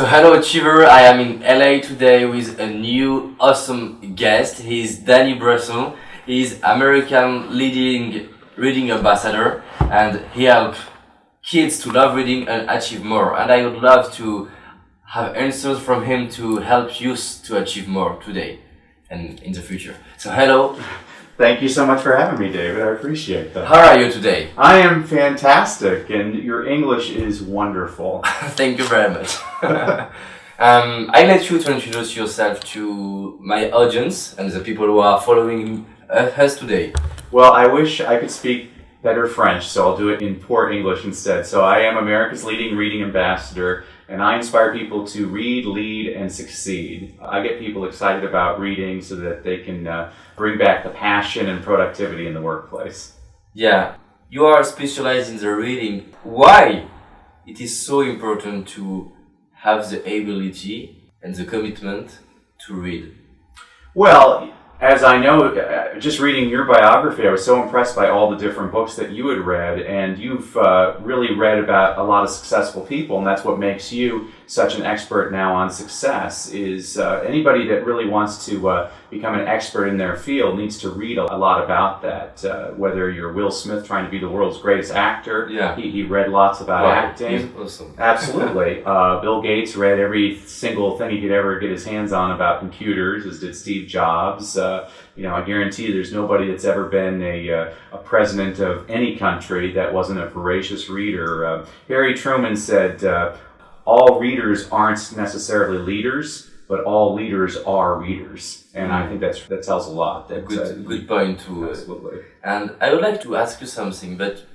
So hello Achiever, I am in LA today with a new awesome guest. He's Danny Brassell. He's American leading reading ambassador and he helps kids to love reading and achieve more. And I would love to have answers from him to help youth to achieve more today and in the future. So hello. Thank you so much for having me, David. I appreciate that. How are you today? I am fantastic, and your English is wonderful. Thank you very much. I let you to introduce yourself to my audience and the people who are following us today. Well, I wish I could speak better French, so I'll do it in poor English instead. So I am America's leading reading ambassador, and I inspire people to read, lead, and succeed. I get people excited about reading so that they can bring back the passion and productivity in the workplace. Yeah, you are specialized in the reading. Why it is so important to have the ability and the commitment to read? Well, as I know, just reading your biography, I was so impressed by all the different books that you had read, and you've really read about a lot of successful people, and that's what makes you such an expert now on success, is anybody that really wants to become an expert in their field needs to read a lot about that, whether you're Will Smith trying to be the world's greatest actor, yeah. he read lots about acting. He's awesome. Absolutely. Bill Gates read every single thing he could ever get his hands on about computers, as did Steve Jobs. I guarantee you there's nobody that's ever been a president of any country that wasn't a voracious reader. Harry Truman said, all readers aren't necessarily leaders, but all leaders are readers. And I think that tells a lot. Good point too. Absolutely. And I would like to ask you something, but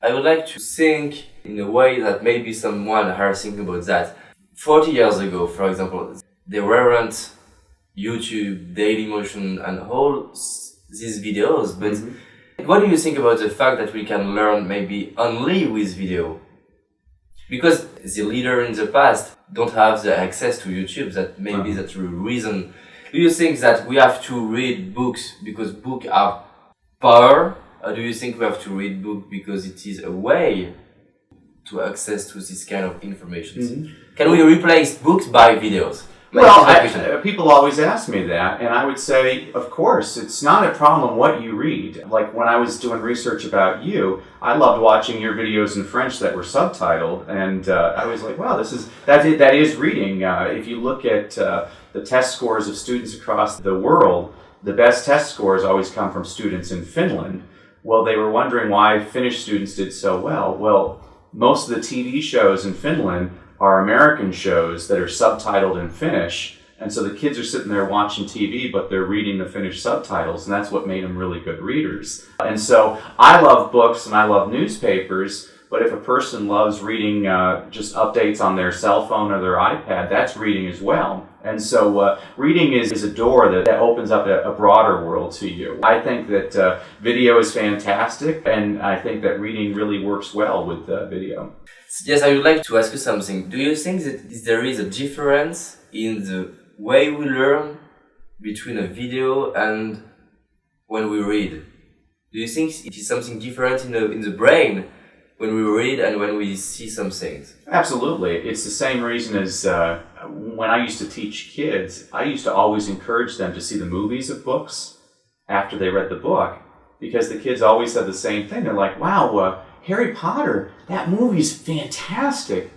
I would like to think in a way that maybe someone are thinking about that. 40 years ago, for example, there weren't YouTube, Dailymotion, and all these videos. But what do you think about the fact that we can learn maybe only with video? Because the leader in the past don't have the access to YouTube. That maybe that's the reason. Do you think that we have to read books because books are power, or do you think we have to read books because it is a way to access to this kind of information? Can we replace books by videos? Well, people always ask me that, and I would say, of course, it's not a problem what you read. Like when I was doing research about you, I loved watching your videos in French that were subtitled, and I was like, wow, that is reading. If you look at the test scores of students across the world, the best test scores always come from students in Finland. Well, they were wondering why Finnish students did so well. Well, most of the TV shows in Finland are American shows that are subtitled in Finnish, and so the kids are sitting there watching TV, but they're reading the Finnish subtitles, and that's what made them really good readers. And so I love books and I love newspapers, but if a person loves reading just updates on their cell phone or their iPad, that's reading as well. And so reading is a door that opens up a broader world to you. I think that video is fantastic, and I think that reading really works well with video. Yes, I would like to ask you something. Do you think that there is a difference in the way we learn between a video and when we read? Do you think it is something different in the brain when we read and when we see some things? Absolutely. It's the same reason as when I used to teach kids, I used to always encourage them to see the movies of books after they read the book, because the kids always said the same thing. They're like, wow, Harry Potter, that movie's fantastic,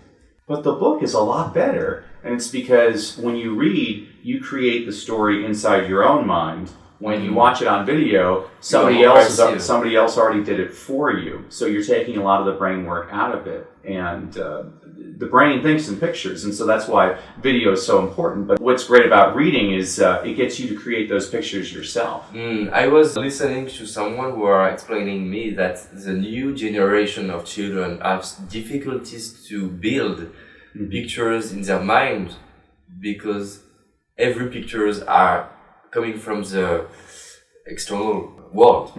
but the book is a lot better. And it's because when you read, you create the story inside your own mind. When you watch it on video, somebody else already did it for you. So you're taking a lot of the brain work out of it. And the brain thinks in pictures, and so that's why video is so important. But what's great about reading is it gets you to create those pictures yourself. I was listening to someone who are explaining me that the new generation of children have difficulties to build pictures in their mind because every pictures are coming from the external world.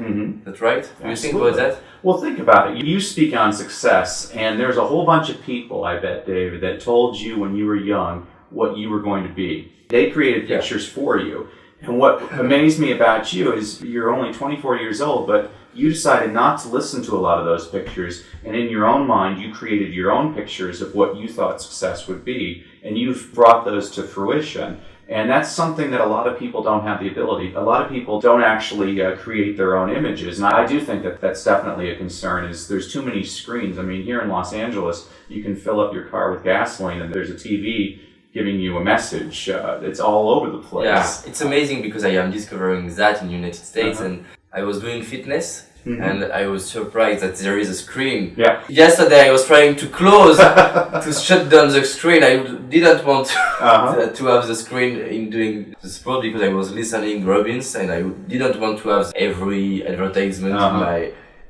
That's right? Do you think about that? Well, think about it. You speak on success, and there's a whole bunch of people, I bet, David, that told you when you were young what you were going to be. They created pictures for you. And what amazed me about you is you're only 24 years old, but you decided not to listen to a lot of those pictures, and in your own mind, you created your own pictures of what you thought success would be, and you've brought those to fruition. And that's something that a lot of people don't have the ability. A lot of people don't actually create their own images. And I do think that that's definitely a concern, is there's too many screens. I mean, here in Los Angeles, you can fill up your car with gasoline and there's a TV giving you a message. It's all over the place. Yeah, it's amazing because I am discovering that in the United States, and I was doing fitness. And I was surprised that there is a screen. Yeah. Yesterday I was trying to close, to shut down the screen. I didn't want to have the screen in doing the sport because I was listening Robbins, and I didn't want to have every advertisement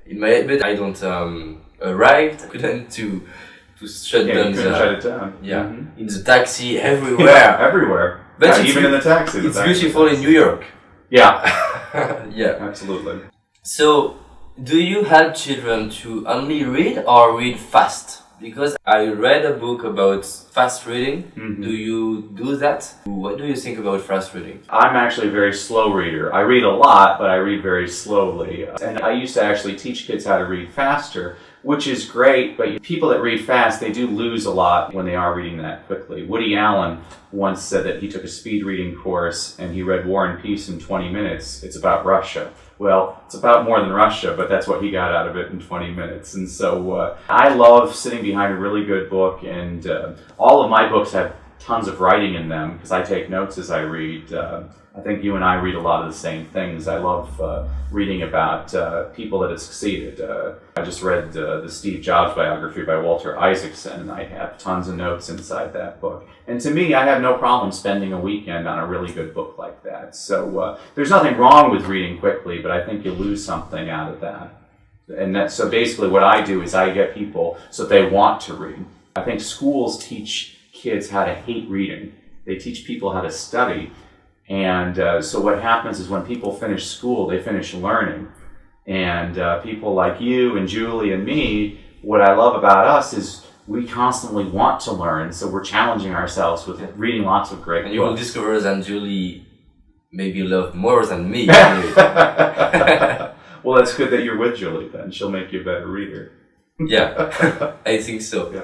in my head. But I don't arrived. Couldn't to shut down the. Shut it down. Yeah, in the taxi, everywhere. Everywhere. But even in the taxi. It's beautiful in New York. Yeah. Yeah. Absolutely. So, do you help children to only read or read fast? Because I read a book about fast reading. Do you do that? What do you think about fast reading? I'm actually a very slow reader. I read a lot, but I read very slowly. And I used to actually teach kids how to read faster, which is great, but people that read fast, they do lose a lot when they are reading that quickly. Woody Allen once said that he took a speed reading course and he read War and Peace in 20 minutes. It's about Russia. Well, it's about more than Russia, but that's what he got out of it in 20 minutes. And so I love sitting behind a really good book, and all of my books have tons of writing in them because I take notes as I read. I think you and I read a lot of the same things. I love reading about people that have succeeded. I just read the Steve Jobs biography by Walter Isaacson, and I have tons of notes inside that book. And to me, I have no problem spending a weekend on a really good book like that. So there's nothing wrong with reading quickly, but I think you lose something out of that. And so basically what I do is I get people so they want to read. I think schools teach kids how to hate reading. They teach people how to study. And so what happens is when people finish school, they finish learning. And people like you and Julie and me, what I love about us is we constantly want to learn. So we're challenging ourselves with reading lots of great books. And you will discover that Julie maybe love more than me. Well, that's good that you're with Julie then. She'll make you a better reader. Yeah, I think so. Yeah.